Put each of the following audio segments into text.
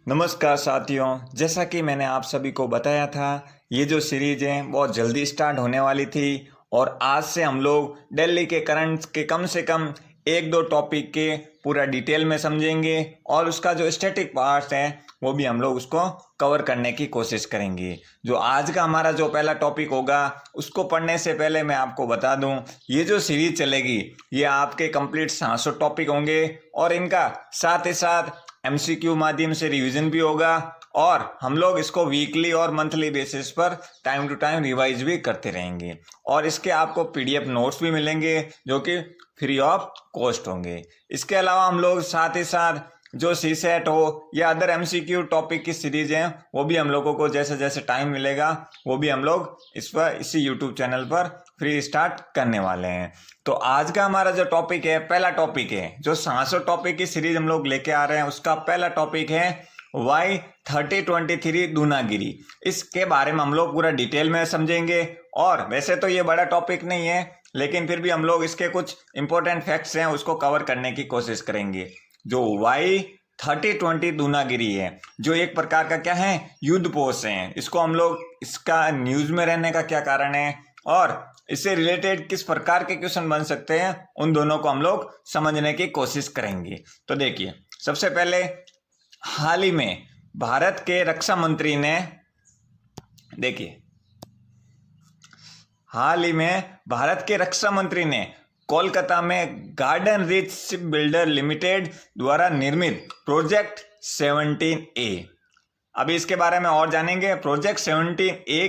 नमस्कार साथियों, जैसा कि मैंने आप सभी को बताया था, ये जो सीरीज है बहुत जल्दी स्टार्ट होने वाली थी और आज से हम लोग दिल्ली के करंट्स के कम से कम एक दो टॉपिक के पूरा डिटेल में समझेंगे और उसका जो स्टैटिक पार्ट है वो भी हम लोग उसको कवर करने की कोशिश करेंगे। जो आज का हमारा जो पहला टॉपिक होगा उसको पढ़ने से पहले मैं आपको बता दूं, ये जो सीरीज चलेगी ये आपके कंप्लीट 700 टॉपिक होंगे और इनका साथ ही साथ एमसीक्यू माध्यम से रिवीजन भी होगा और हम लोग इसको वीकली और मंथली बेसिस पर टाइम टू टाइम रिवाइज भी करते रहेंगे और इसके आपको पीडीएफ नोट्स भी मिलेंगे जो कि फ्री ऑफ कॉस्ट होंगे। इसके अलावा हम लोग साथ ही साथ जो सी सेट हो या अदर एमसीक्यू टॉपिक की सीरीज हैं वो भी हम लोगों को जैसे जैसे टाइम मिलेगा वो भी हम लोग इसी यूट्यूब चैनल पर फ्री स्टार्ट करने वाले हैं। तो आज का हमारा जो टॉपिक है, पहला टॉपिक है, जो 700 टॉपिक की सीरीज हम लोग लेके आ रहे हैं उसका पहला टॉपिक है वाई 3023 दूनागिरी। इसके बारे में हम लोग पूरा डिटेल में समझेंगे और वैसे तो ये बड़ा टॉपिक नहीं है लेकिन फिर भी हम लोग इसके कुछ इंपॉर्टेंट फैक्ट्स हैं उसको कवर करने की कोशिश करेंगे। जो वाई 3020 दूनागिरी है जो एक प्रकार का क्या है, युद्ध पोष है। इसको हम लोग इसका न्यूज में रहने का क्या कारण है और इससे रिलेटेड किस प्रकार के क्वेश्चन बन सकते हैं उन दोनों को हम लोग समझने की कोशिश करेंगे। तो देखिए, सबसे पहले हाल ही में भारत के रक्षा मंत्री ने कोलकाता में garden reach ship builder limited द्वारा निर्मित प्रोजेक्ट 17A, अभी इसके बारे में और जानेंगे। प्रोजेक्ट 17A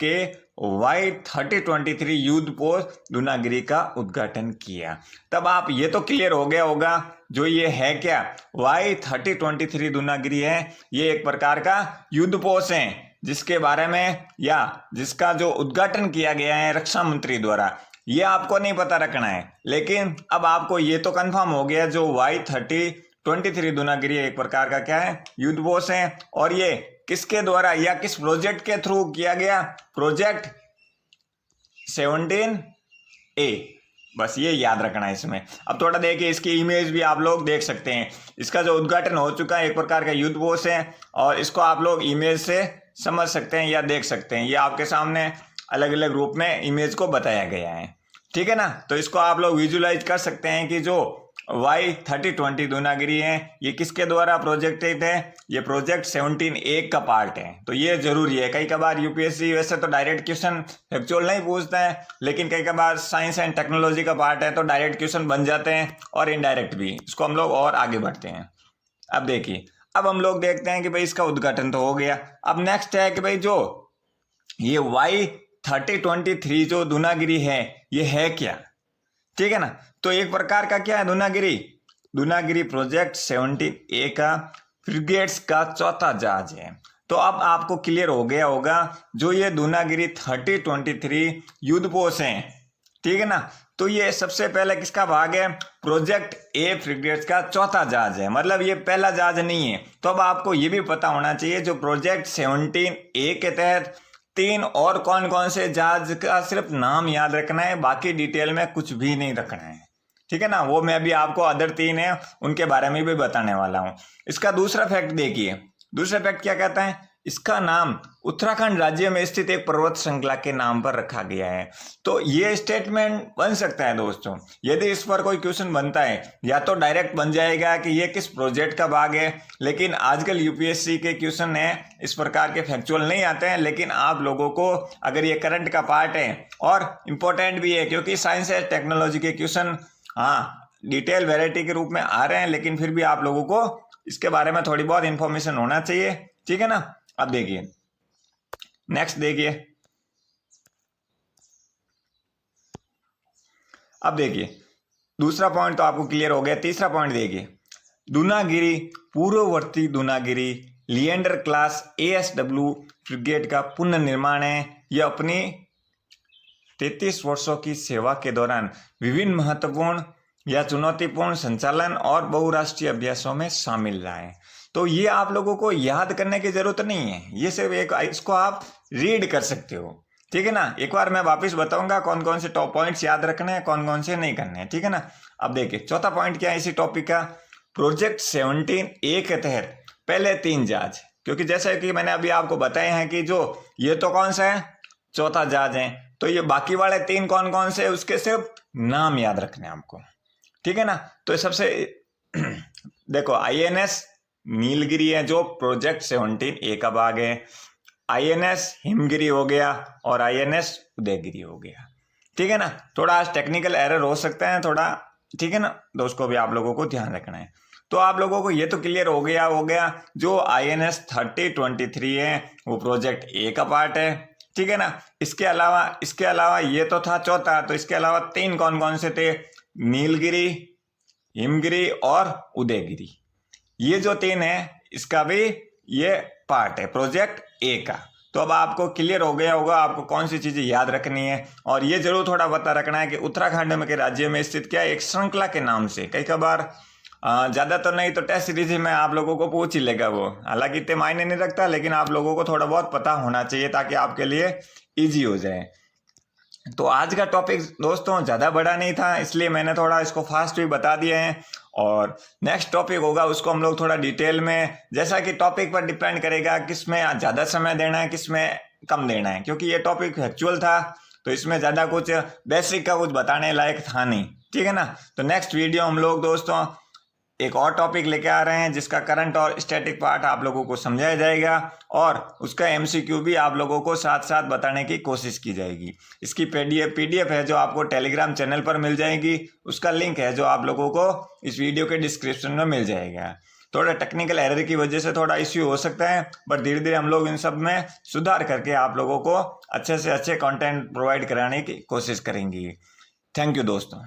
के वाई 3023 युद्ध पोष दूनागिरी का उद्घाटन किया। तब आप ये तो क्लियर हो गया होगा जो ये है क्या, वाई 3023 दूनागिरी है, ये एक प्रकार का युद्ध पोष है जिसके बारे में या जिसका जो उद्घाटन किया गया है रक्षा मंत्री द्वारा। ये आपको नहीं पता रखना है लेकिन अब आपको ये तो कंफर्म हो गया जो वाई 3023 दूनागिरी एक प्रकार का क्या है, युद्ध पोष है और ये किसके द्वारा या किस प्रोजेक्ट के थ्रू किया गया, प्रोजेक्ट 17A। बस ये याद रखना है इसमें। अब थोड़ा देखिए, इसकी इमेज भी आप लोग देख सकते हैं। इसका जो उद्घाटन हो चुका है एक प्रकार का युद्ध पोष है और इसको आप लोग इमेज से समझ सकते हैं या देख सकते हैं। ये आपके सामने अलग अलग रूप में इमेज को बताया गया है, ठीक है ना। तो इसको आप लोग विजुलाइज कर सकते हैं कि जो वाई 3020 दूनागिरी है ये किसके द्वारा प्रोजेक्टेड है, ये प्रोजेक्ट 17A का पार्ट है। तो ये जरूरी है। कई कबार यूपीएससी वैसे तो डायरेक्ट क्वेश्चन फैक्चुअल नहीं पूछता है लेकिन कई कबार साइंस एंड टेक्नोलॉजी का पार्ट है तो डायरेक्ट क्वेश्चन बन जाते हैं और इनडायरेक्ट भी। इसको हम लोग और आगे बढ़ते हैं। अब देखिए, अब हम लोग देखते हैं कि भाई इसका उद्घाटन तो हो गया। अब नेक्स्ट है कि भाई जो ये वाई 3023 जो दूनागिरी है ये है क्या, ठीक है ना। तो एक प्रकार का क्या है, दूनागिरी प्रोजेक्ट 17A का फ्रिगेट्स का चौथा जहाज है। तो अब आपको क्लियर हो गया होगा जो ये दूनागिरी 3023 युद्ध पोष है, ठीक है ना। तो ये सबसे पहले किसका भाग है, प्रोजेक्ट A फ्रिगेट्स का चौथा जहाज है, मतलब ये पहला जहाज नहीं है। तो अब आपको ये भी पता होना चाहिए जो प्रोजेक्ट 17A के तहत 3 और कौन कौन से जहाज का सिर्फ नाम याद रखना है, बाकी डिटेल में कुछ भी नहीं रखना है, ठीक है ना। वो मैं भी आपको अदर 3 है उनके बारे में भी बताने वाला हूं। इसका दूसरा फैक्ट देखिए, दूसरा फैक्ट क्या कहता है, इसका नाम उत्तराखंड राज्य में स्थित एक पर्वत श्रृंखला के नाम पर रखा गया है। तो ये स्टेटमेंट बन सकता है दोस्तों, यदि इस पर कोई क्वेश्चन बनता है या तो डायरेक्ट बन जाएगा कि ये किस प्रोजेक्ट का भाग है, लेकिन आजकल यूपीएससी के क्वेश्चन है इस प्रकार के फैक्चुअल नहीं आते हैं। लेकिन आप लोगों को अगर ये करंट का पार्ट है और इम्पोर्टेंट भी है क्योंकि साइंस एंड टेक्नोलॉजी के क्वेश्चन डिटेल वेराइटी के रूप में आ रहे हैं लेकिन फिर भी आप लोगों को इसके बारे में थोड़ी बहुत इंफॉर्मेशन होना चाहिए, ठीक है ना। अब देखिए नेक्स्ट देखिए, अब देखिए दूसरा पॉइंट तो आपको क्लियर हो गया। तीसरा पॉइंट देखिए, दूनागिरी पूर्ववर्ती Dunagiri Leander class ASW frigate का पुनर्निर्माण है। यह अपनी 33 वर्षों की सेवा के दौरान विभिन्न महत्वपूर्ण या चुनौतीपूर्ण संचालन और बहुराष्ट्रीय अभ्यासों में शामिल रहा है। तो ये आप लोगों को याद करने की जरूरत नहीं है, ये सिर्फ एक इसको आप रीड कर सकते हो, ठीक है ना। एक बार मैं वापस बताऊंगा कौन कौन से टॉप पॉइंट्स याद रखने हैं, कौन कौन से नहीं करने हैं, ठीक है ना। अब देखिए चौथा पॉइंट क्या है इसी टॉपिक का, प्रोजेक्ट 17A के तहत पहले 3 जहाज, क्योंकि जैसे कि मैंने अभी आपको बताए हैं कि जो ये तो कौन सा है, चौथा जहाज है, तो ये बाकी वाले 3 कौन कौन से, उसके सिर्फ नाम याद रखने हैं आपको, ठीक है ना। तो सबसे देखो INS नीलगिरी है जो प्रोजेक्ट 17A का भाग है, INS हिमगिरी हो गया और INS उदयगिरी हो गया, ठीक है ना। थोड़ा आज टेक्निकल एरर हो सकता है थोड़ा, ठीक है ना, तो उसको भी आप लोगों को ध्यान रखना है। तो आप लोगों को ये तो क्लियर हो गया जो INS 3023 है वो प्रोजेक्ट A का पार्ट है, ठीक है ना। इसके अलावा ये तो था चौथा, तो इसके अलावा 3 कौन कौन से थे, नीलगिरी, हिमगिरी और उदयगिरी, ये जो 3 है इसका भी ये पार्ट है प्रोजेक्ट A का। तो अब आपको क्लियर हो गया होगा आपको कौन सी चीजें याद रखनी है, और ये जरूर थोड़ा पता रखना है कि उत्तराखंड में के राज्य में स्थित क्या है, एक श्रृंखला के नाम से। कई बार ज्यादा तो नहीं तो टेस्ट सीरीज में आप लोगों को पूछ ही लेगा वो, हालांकि इतने मायने नहीं रखता, लेकिन आप लोगों को थोड़ा बहुत पता होना चाहिए ताकि आपके लिए इजी हो जाए। तो आज का टॉपिक दोस्तों ज़्यादा बड़ा नहीं था, इसलिए मैंने थोड़ा इसको फास्ट भी बता दिया है, और नेक्स्ट टॉपिक होगा उसको हम लोग थोड़ा डिटेल में, जैसा कि टॉपिक पर डिपेंड करेगा किस में ज़्यादा समय देना है किस में कम देना है, क्योंकि ये टॉपिक एक्चुअल था तो इसमें ज़्यादा कुछ बेसिक का कुछ बताने लायक था नहीं, ठीक है ना। तो नेक्स्ट वीडियो हम लोग दोस्तों एक और टॉपिक लेके आ रहे हैं जिसका करंट और स्टैटिक पार्ट आप लोगों को समझाया जाएगा, और उसका MCQ भी आप लोगों को साथ साथ बताने की कोशिश की जाएगी। इसकी PDF है जो आपको टेलीग्राम चैनल पर मिल जाएगी, उसका लिंक है जो आप लोगों को इस वीडियो के डिस्क्रिप्शन में मिल जाएगा। थोड़ा टेक्निकल एरर की वजह से थोड़ा इश्यू हो सकता है, बट धीरे धीरे हम लोग इन सब में सुधार करके आप लोगों को अच्छे से अच्छे कंटेंट प्रोवाइड कराने की कोशिश करेंगे। थैंक यू दोस्तों।